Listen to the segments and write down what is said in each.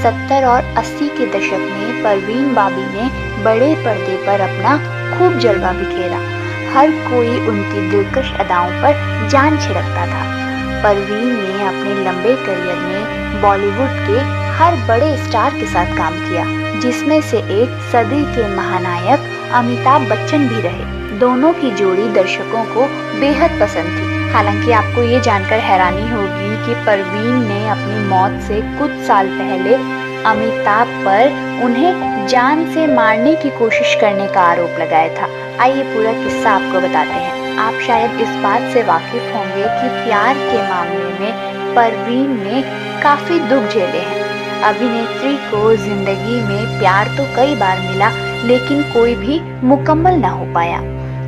70 और 80 के दशक में परवीन बाबी ने बड़े पर्दे पर अपना खूब जलवा बिखेरा। हर कोई उनकी दिलकश अदाओं पर जान छिड़कता था। परवीन ने अपने लंबे करियर में बॉलीवुड के हर बड़े स्टार के साथ काम किया, जिसमें से एक सदी के महानायक अमिताभ बच्चन भी रहे। दोनों की जोड़ी दर्शकों को बेहद पसंद थी। हालांकि आपको ये जानकर हैरानी होगी कि परवीन ने अपनी मौत से कुछ साल पहले अमिताभ पर उन्हें जान से मारने की कोशिश करने का आरोप लगाया था। आइए पूरा किस्सा आपको बताते हैं। आप शायद इस बात से वाकिफ होंगे कि प्यार के मामले में परवीन ने काफी दुख झेले हैं। अभिनेत्री को जिंदगी में प्यार तो कई बार मिला, लेकिन कोई भी मुकम्मल ना हो पाया।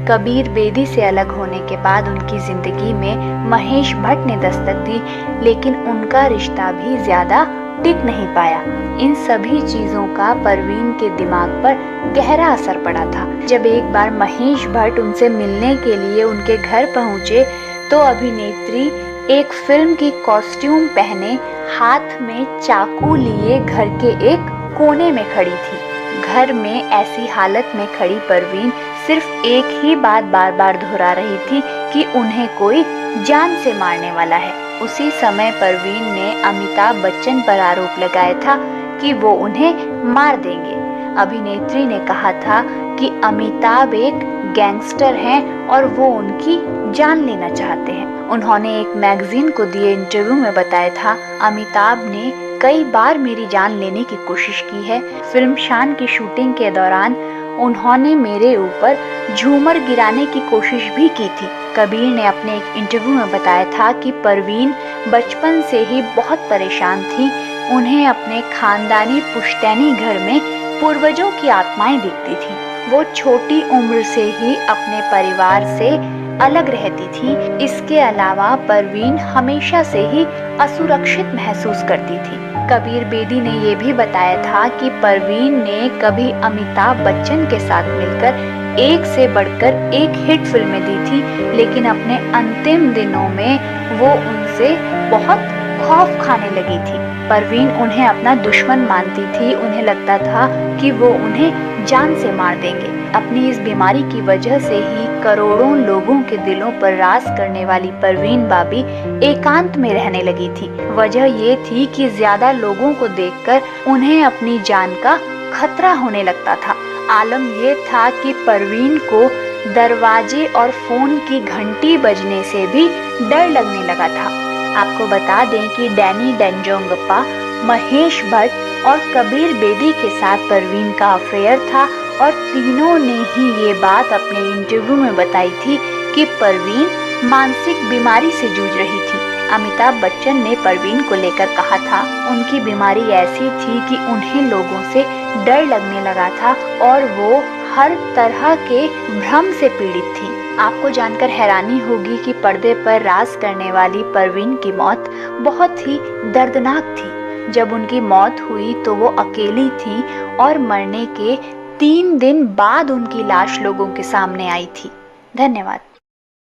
कबीर बेदी से अलग होने के बाद उनकी जिंदगी में महेश भट्ट ने दस्तक दी, लेकिन उनका रिश्ता भी ज्यादा टिक नहीं पाया। इन सभी चीजों का परवीन के दिमाग पर गहरा असर पड़ा था। जब एक बार महेश भट्ट उनसे मिलने के लिए उनके घर पहुंचे, तो अभिनेत्री एक फिल्म की कॉस्ट्यूम पहने हाथ में चाकू लिए घर के एक कोने में खड़ी थी। घर में ऐसी हालत में खड़ी परवीन सिर्फ एक ही बात बार बार दोहरा रही थी कि उन्हें कोई जान से मारने वाला है। उसी समय परवीन ने अमिताभ बच्चन पर आरोप लगाया था कि वो उन्हें मार देंगे। अभिनेत्री ने कहा था कि अमिताभ एक गैंगस्टर हैं और वो उनकी जान लेना चाहते हैं। उन्होंने एक मैगजीन को दिए इंटरव्यू में बताया था, अमिताभ ने कई बार मेरी जान लेने की कोशिश की है। फिल्म शान की शूटिंग के दौरान उन्होंने मेरे ऊपर झूमर गिराने की कोशिश भी की थी। कबीर ने अपने एक इंटरव्यू में बताया था कि परवीन बचपन से ही बहुत परेशान थी। उन्हें अपने खानदानी पुश्तैनी घर में पूर्वजों की आत्माएं दिखती थी। वो छोटी उम्र से ही अपने परिवार से अलग रहती थी। इसके अलावा परवीन हमेशा से ही असुरक्षित महसूस करती थी। कबीर बेदी ने ये भी बताया था कि परवीन ने कभी अमिताभ बच्चन के साथ मिलकर एक से बढ़कर एक हिट फिल्में दी थी, लेकिन अपने अंतिम दिनों में वो उनसे बहुत खौफ खाने लगी थी। परवीन उन्हें अपना दुश्मन मानती थी। उन्हें लगता था कि वो उन्हें जान से मार देंगे। अपनी इस बीमारी की वजह से ही करोड़ों लोगों के दिलों पर राज करने वाली परवीन बाबी एकांत में रहने लगी थी। वजह ये थी कि ज्यादा लोगों को देखकर उन्हें अपनी जान का खतरा होने लगता था। आलम ये था कि परवीन को दरवाजे और फोन की घंटी बजने से भी डर लगने लगा था। आपको बता दें कि डैनी डेंजोंगपा, महेश भट्ट और कबीर बेदी के साथ परवीन का अफेयर था और तीनों ने ही ये बात अपने इंटरव्यू में बताई थी कि परवीन मानसिक बीमारी से जूझ रही थी। अमिताभ बच्चन ने परवीन को लेकर कहा था, उनकी बीमारी ऐसी थी कि उन्हें लोगों से डर लगने लगा था और वो हर तरह के भ्रम से पीड़ित थी। आपको जानकर हैरानी होगी कि पर्दे पर राज करने वाली परवीन की मौत बहुत ही दर्दनाक थी। जब उनकी मौत हुई तो वो अकेली थी और मरने के 3 दिन बाद उनकी लाश लोगों के सामने आई थी। धन्यवाद।